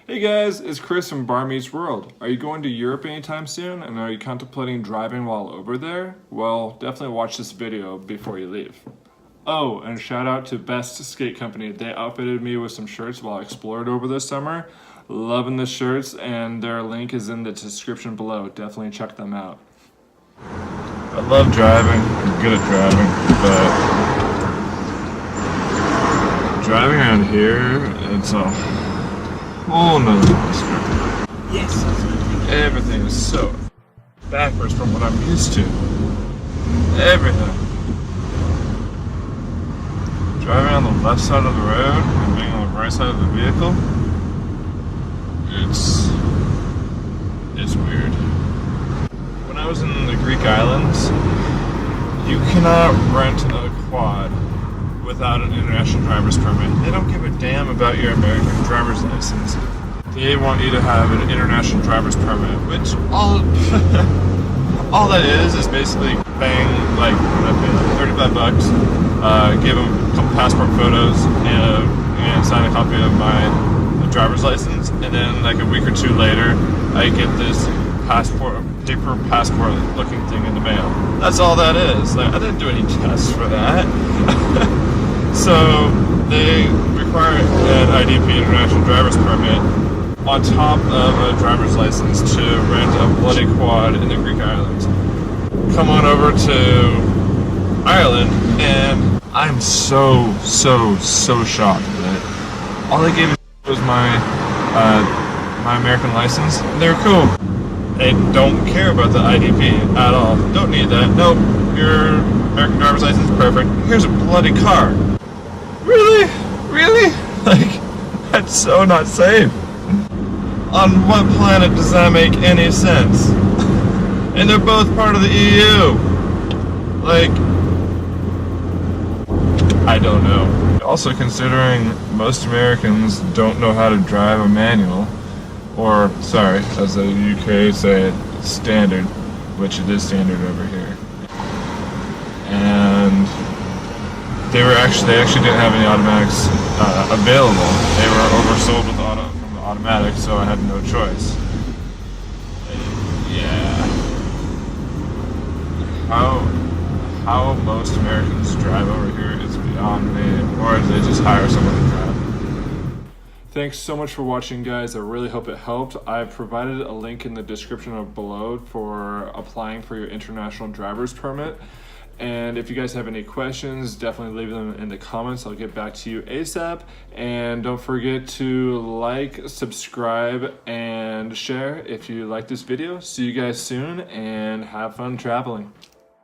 Hey guys, it's Chris from Bar Meets World. Are you going to Europe anytime soon, and are you contemplating driving while over there? Well, definitely watch this video before you leave. Oh, and shout out to Best Skate Company. They outfitted me with some shirts while I explored over this summer. Loving the shirts, and their link is in the description below. Definitely check them out. I love driving. I'm good at driving, but driving around here, it's a whole nother monster. Yes. Everything is so backwards from what I'm used to. Everything. Driving on the left side of the road and being on the right side of the vehicle, it's weird. When I was in the Greek islands, you cannot rent a quad without an international driver's permit. They don't give a damn about your American driver's license. They want you to have an international driver's permit, which all that is basically paying like 35 bucks, give them a couple passport photos and sign a copy of my driver's license, and then like a week or two later, I get this paper passport looking thing in the mail. That's all that is. Like, I didn't do any tests for that. So they require an IDP, international driver's permit, on top of a driver's license to rent a bloody quad in the Greek islands. Come on over to Ireland, and I'm so shocked that all they gave me was my American license. They're cool. They don't care about the IDP at all. Don't need that. Nope. Your American driver's license is perfect. Here's a bloody car. Really? Really? Like, that's so not safe. On what planet does that make any sense? And they're both part of the EU. Like, I don't know. Also, considering most Americans don't know how to drive a manual, or, sorry, as the UK say it, standard, which it is standard over here. And they actually didn't have any automatics available. They were oversold from the automatic, so I had no choice. Yeah. How most Americans drive over here is beyond me, or they just hire someone to drive. Thanks so much for watching, guys. I really hope it helped. I've provided a link in the description below for applying for your international driver's permit. And if you guys have any questions, definitely leave them in the comments. I'll get back to you ASAP. And don't forget to like, subscribe, and share if you like this video. See you guys soon, and have fun traveling.